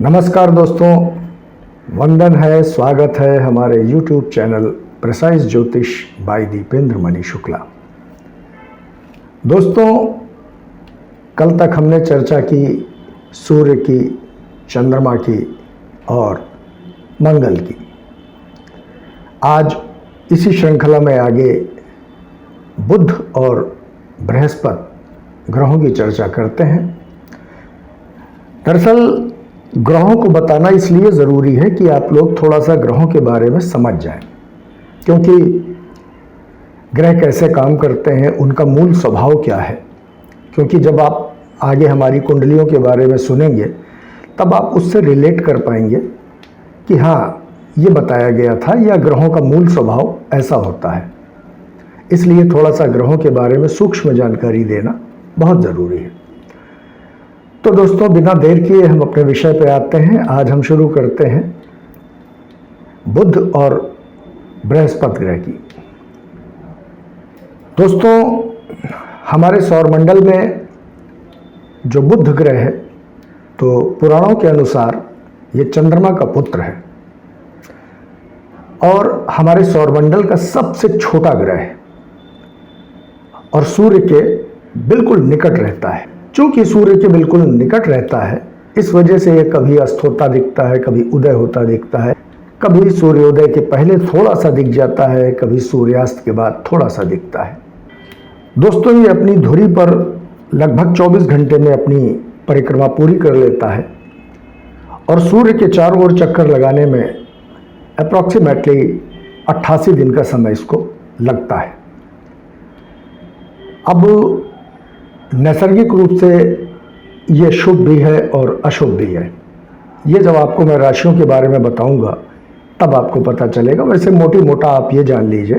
नमस्कार दोस्तों, वंदन है, स्वागत है हमारे YouTube चैनल प्रिसाइज ज्योतिष बाय दीपेंद्र मणि शुक्ला। दोस्तों, कल तक हमने चर्चा की सूर्य की, चंद्रमा की और मंगल की। आज इसी श्रृंखला में आगे बुध और बृहस्पति ग्रहों की चर्चा करते हैं। दरअसल ग्रहों को बताना इसलिए ज़रूरी है कि आप लोग थोड़ा सा ग्रहों के बारे में समझ जाएं, क्योंकि ग्रह कैसे काम करते हैं, उनका मूल स्वभाव क्या है। क्योंकि जब आप आगे हमारी कुंडलियों के बारे में सुनेंगे तब आप उससे रिलेट कर पाएंगे कि हाँ, ये बताया गया था या ग्रहों का मूल स्वभाव ऐसा होता है। इसलिए थोड़ा सा ग्रहों के बारे में सूक्ष्म जानकारी देना बहुत ज़रूरी है। तो दोस्तों, बिना देर किए हम अपने विषय पर आते हैं। आज हम शुरू करते हैं बुध और बृहस्पति ग्रह की। दोस्तों, हमारे सौरमंडल में जो बुध ग्रह है, तो पुराणों के अनुसार ये चंद्रमा का पुत्र है और हमारे सौरमंडल का सबसे छोटा ग्रह है और सूर्य के बिल्कुल निकट रहता है। चूंकि सूर्य के बिल्कुल निकट रहता है, इस वजह से ये कभी अस्त होता दिखता है, कभी उदय होता दिखता है, कभी सूर्योदय के पहले थोड़ा सा दिख जाता है, कभी सूर्यास्त के बाद थोड़ा सा दिखता है। दोस्तों, ये अपनी धुरी पर लगभग 24 घंटे में अपनी परिक्रमा पूरी कर लेता है और सूर्य के चारों ओर चक्कर लगाने में अप्रॉक्सीमेटली 88 दिन का समय इसको लगता है। अब नैसर्गिक रूप से ये शुभ भी है और अशुभ भी है। ये जब आपको मैं राशियों के बारे में बताऊंगा तब आपको पता चलेगा। वैसे मोटी मोटा आप ये जान लीजिए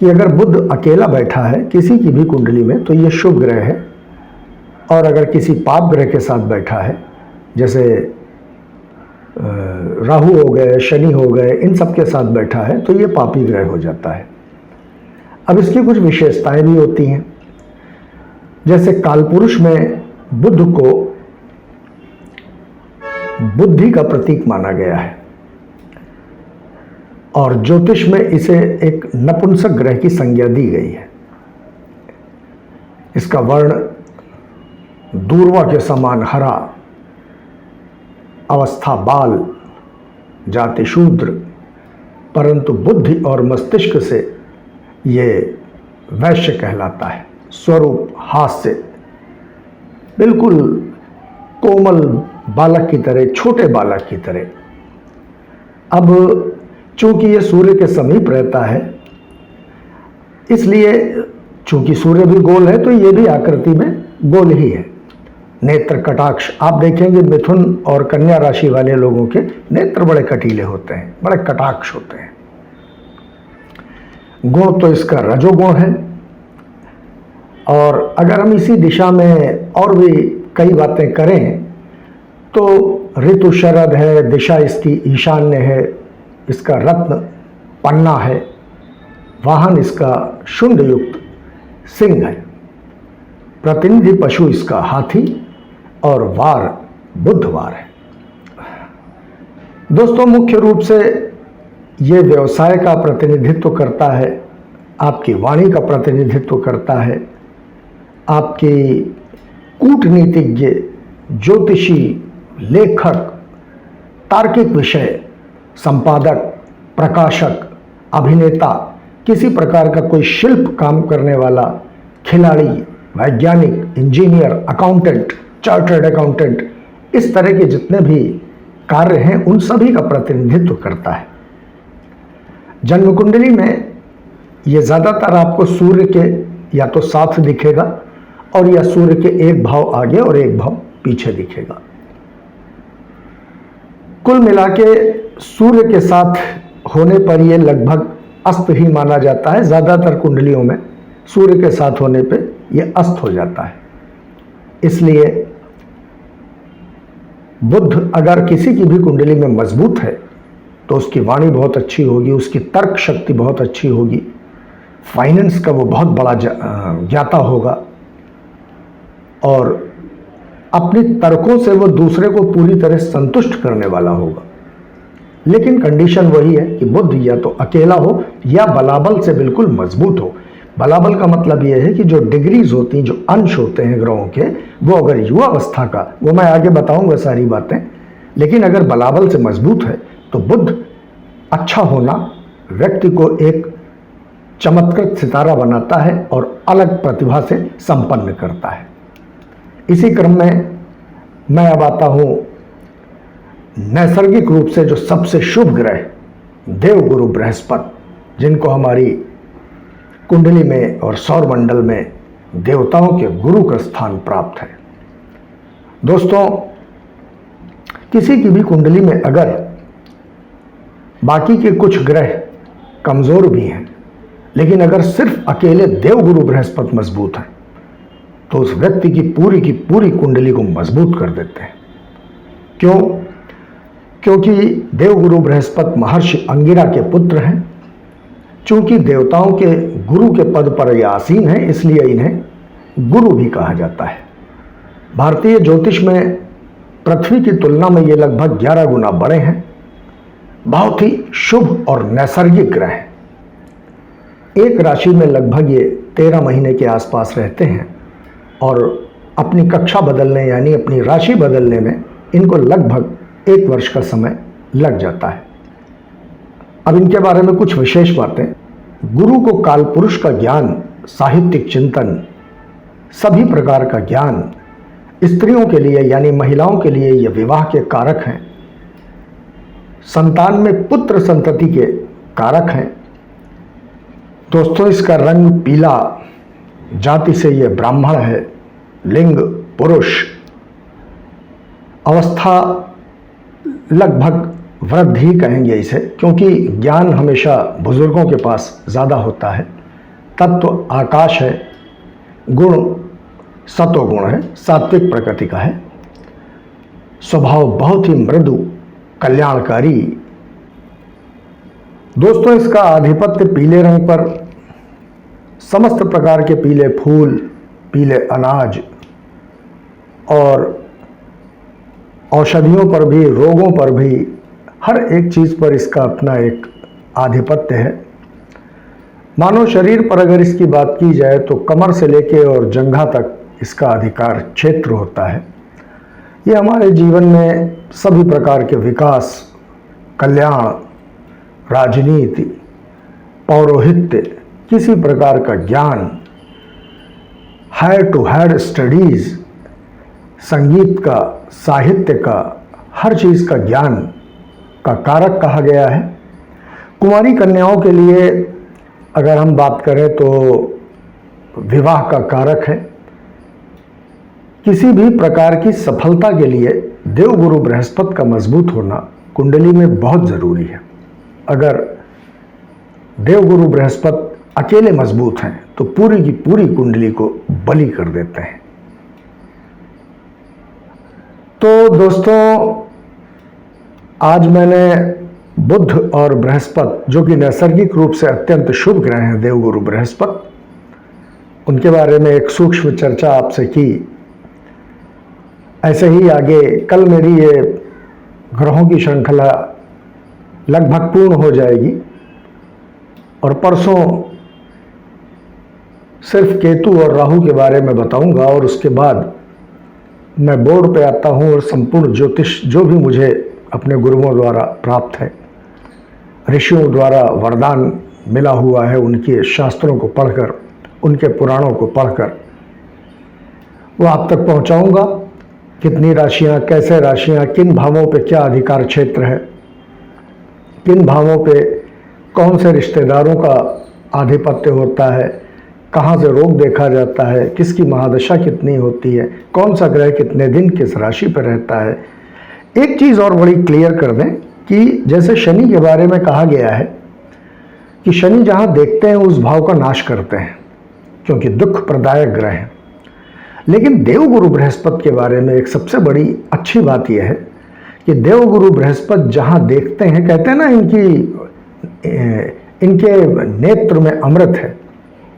कि अगर बुध अकेला बैठा है किसी की भी कुंडली में तो ये शुभ ग्रह है, और अगर किसी पाप ग्रह के साथ बैठा है, जैसे राहु हो गए, शनि हो गए, इन सब के साथ बैठा है तो ये पापी ग्रह हो जाता है। अब इसकी कुछ विशेषताएं भी होती हैं। जैसे कालपुरुष में बुध को बुद्धि का प्रतीक माना गया है और ज्योतिष में इसे एक नपुंसक ग्रह की संज्ञा दी गई है। इसका वर्ण दूर्वा के समान हरा, अवस्था बाल, जाति शूद्र, परंतु बुद्धि और मस्तिष्क से ये वैश्य कहलाता है। स्वरूप हास्य, बिल्कुल कोमल बालक की तरह, छोटे बालक की तरह। अब चूंकि ये सूर्य के समीप रहता है, इसलिए चूंकि सूर्य भी गोल है तो ये भी आकृति में गोल ही है। नेत्र कटाक्ष, आप देखेंगे मिथुन और कन्या राशि वाले लोगों के नेत्र बड़े कटीले होते हैं, बड़े कटाक्ष होते हैं। गुण तो इसका रजोगुण है, और अगर हम इसी दिशा में और भी कई बातें करें तो ऋतु शरद है, दिशा इसकी ईशान्य है, इसका रत्न पन्ना है, वाहन इसका शुंड युक्त सिंह है, प्रतिनिधि पशु इसका हाथी और वार बुधवार है। दोस्तों, मुख्य रूप से ये व्यवसाय का प्रतिनिधित्व करता है, आपकी वाणी का प्रतिनिधित्व करता है, आपके कूटनीतिज्ञ, ज्योतिषी, लेखक, तार्किक विषय, संपादक, प्रकाशक, अभिनेता, किसी प्रकार का कोई शिल्प काम करने वाला, खिलाड़ी, वैज्ञानिक, इंजीनियर, अकाउंटेंट, चार्टर्ड अकाउंटेंट, इस तरह के जितने भी कार्य हैं उन सभी का प्रतिनिधित्व करता है। जन्म कुंडली में ये ज़्यादातर आपको सूर्य के या तो साथ दिखेगा और या सूर्य के एक भाव आगे और एक भाव पीछे दिखेगा। कुल मिला के सूर्य के साथ होने पर यह लगभग अस्त ही माना जाता है। ज़्यादातर कुंडलियों में सूर्य के साथ होने पे यह अस्त हो जाता है। इसलिए बुध अगर किसी की भी कुंडली में मजबूत है तो उसकी वाणी बहुत अच्छी होगी, उसकी तर्क शक्ति बहुत अच्छी होगी, फाइनेंस का वो बहुत बड़ा ज्ञाता होगा और अपने तर्कों से वो दूसरे को पूरी तरह संतुष्ट करने वाला होगा। लेकिन कंडीशन वही है कि बुध या तो अकेला हो या बलाबल से बिल्कुल मजबूत हो। बलाबल का मतलब यह है कि जो डिग्रीज होती हैं, जो अंश होते हैं ग्रहों के, वो अगर युवावस्था का, वो मैं आगे बताऊंगा सारी बातें, लेकिन अगर बलाबल से मजबूत है तो बुध अच्छा होना व्यक्ति को एक चमत्कृत सितारा बनाता है और अलग प्रतिभा से संपन्न करता है। इसी क्रम में मैं अब आता हूँ नैसर्गिक रूप से जो सबसे शुभ ग्रह देवगुरु बृहस्पति, जिनको हमारी कुंडली में और सौर मंडल में देवताओं के गुरु का स्थान प्राप्त है। दोस्तों, किसी की भी कुंडली में अगर बाकी के कुछ ग्रह कमजोर भी हैं, लेकिन अगर सिर्फ अकेले देवगुरु बृहस्पति मजबूत है तो उस व्यक्ति की पूरी कुंडली को मजबूत कर देते हैं। क्यों? क्योंकि देवगुरु बृहस्पति महर्षि अंगिरा के पुत्र हैं। चूंकि देवताओं के गुरु के पद पर ये आसीन है, इसलिए इन्हें गुरु भी कहा जाता है। भारतीय ज्योतिष में पृथ्वी की तुलना में ये लगभग 11 गुना बड़े हैं। बहुत ही शुभ और नैसर्गिक ग्रह हैं। एक राशि में लगभग ये 13 महीने के आसपास रहते हैं और अपनी कक्षा बदलने यानी अपनी राशि बदलने में इनको लगभग 1 वर्ष का समय लग जाता है। अब इनके बारे में कुछ विशेष बातें। गुरु को काल पुरुष का ज्ञान, साहित्यिक चिंतन, सभी प्रकार का ज्ञान, स्त्रियों के लिए यानी महिलाओं के लिए ये विवाह के कारक हैं। संतान में पुत्र संतति के कारक हैं। दोस्तों, इसका रंग पीला, जाति से ये ब्राह्मण है, लिंग पुरुष, अवस्था लगभग वृद्धि कहेंगे इसे, क्योंकि ज्ञान हमेशा बुजुर्गों के पास ज़्यादा होता है। तत्व आकाश है, गुण सतोगुण है, सात्विक प्रकृति का है। स्वभाव बहुत ही मृदु, कल्याणकारी। दोस्तों, इसका आधिपत्य पीले रंग पर, समस्त प्रकार के पीले फूल, पीले अनाज और औषधियों पर भी, रोगों पर भी, हर एक चीज़ पर इसका अपना एक आधिपत्य है। मानव शरीर पर अगर इसकी बात की जाए तो कमर से लेके और जंघा तक इसका अधिकार क्षेत्र होता है। ये हमारे जीवन में सभी प्रकार के विकास, कल्याण, राजनीति, पौरोहित्य, किसी प्रकार का ज्ञान, हेड टू हेड स्टडीज़, संगीत का, साहित्य का, हर चीज़ का ज्ञान का कारक कहा गया है। कुंवारी कन्याओं के लिए अगर हम बात करें तो विवाह का कारक है। किसी भी प्रकार की सफलता के लिए देवगुरु बृहस्पति का मजबूत होना कुंडली में बहुत ज़रूरी है। अगर देवगुरु बृहस्पति अकेले मजबूत हैं तो पूरी की पूरी कुंडली को बलि कर देते हैं। तो दोस्तों, आज मैंने बुध और बृहस्पति, जो कि नैसर्गिक रूप से अत्यंत शुभ ग्रह हैं देवगुरु बृहस्पति, उनके बारे में एक सूक्ष्म चर्चा आपसे की। ऐसे ही आगे कल मेरी ये ग्रहों की श्रृंखला लगभग पूर्ण हो जाएगी और परसों सिर्फ केतु और राहु के बारे में बताऊंगा और उसके बाद मैं बोर्ड पे आता हूँ और संपूर्ण ज्योतिष जो भी मुझे अपने गुरुओं द्वारा प्राप्त है, ऋषियों द्वारा वरदान मिला हुआ है, उनके शास्त्रों को पढ़कर, उनके पुराणों को पढ़कर वो आप तक पहुँचाऊँगा। कितनी राशियाँ, कैसे राशियाँ, किन भावों पे क्या अधिकार क्षेत्र है, किन भावों पे कौन से रिश्तेदारों का आधिपत्य होता है, कहाँ से रोग देखा जाता है, किसकी महादशा कितनी होती है, कौन सा ग्रह कितने दिन किस राशि पर रहता है। एक चीज़ और बड़ी क्लियर कर दें कि जैसे शनि के बारे में कहा गया है कि शनि जहाँ देखते हैं उस भाव का नाश करते हैं, क्योंकि दुख प्रदायक ग्रह हैं। लेकिन देवगुरु बृहस्पति के बारे में एक सबसे बड़ी अच्छी बात यह है कि देवगुरु बृहस्पति जहाँ देखते हैं, कहते हैं ना इनके नेत्र में अमृत है।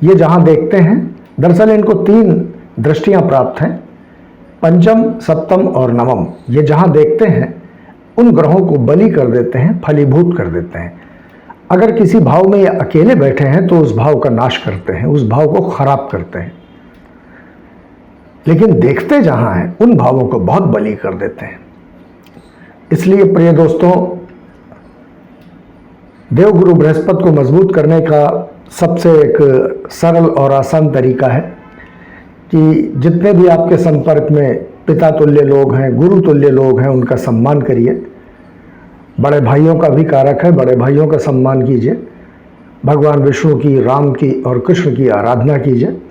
ये जहाँ देखते हैं, दरअसल इनको 3 दृष्टियाँ प्राप्त हैं। पंचम, सप्तम और नवम ये जहाँ देखते हैं उन ग्रहों को बलि कर देते हैं, फलीभूत कर देते हैं। अगर किसी भाव में ये अकेले बैठे हैं तो उस भाव का नाश करते हैं, उस भाव को खराब करते हैं। लेकिन देखते जहाँ हैं उन भावों को बहुत बलि कर देते हैं। इसलिए प्रिय दोस्तों, देवगुरु बृहस्पति को मजबूत करने का सबसे एक सरल और आसान तरीका है कि जितने भी आपके संपर्क में पिता तुल्य लोग हैं, गुरु तुल्य लोग हैं, उनका सम्मान करिए। बड़े भाइयों का भी कारक है, बड़े भाइयों का सम्मान कीजिए। भगवान विष्णु की, राम की और कृष्ण की आराधना कीजिए।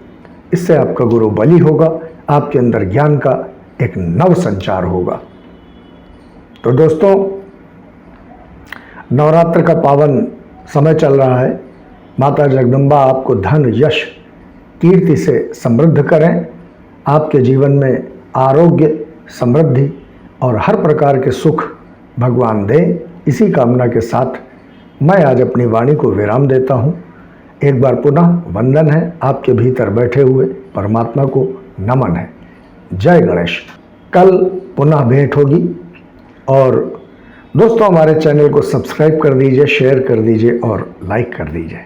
इससे आपका गुरु बली होगा, आपके अंदर ज्ञान का एक नव संचार होगा। तो दोस्तों, नवरात्र का पावन समय चल रहा है। माता जगदम्बा आपको धन, यश, कीर्ति से समृद्ध करें। आपके जीवन में आरोग्य, समृद्धि और हर प्रकार के सुख भगवान दें। इसी कामना के साथ मैं आज अपनी वाणी को विराम देता हूँ। एक बार पुनः वंदन है, आपके भीतर बैठे हुए परमात्मा को नमन है। जय गणेश। कल पुनः भेंट होगी। और दोस्तों, हमारे चैनल को सब्सक्राइब कर दीजिए, शेयर कर दीजिए और लाइक कर दीजिए।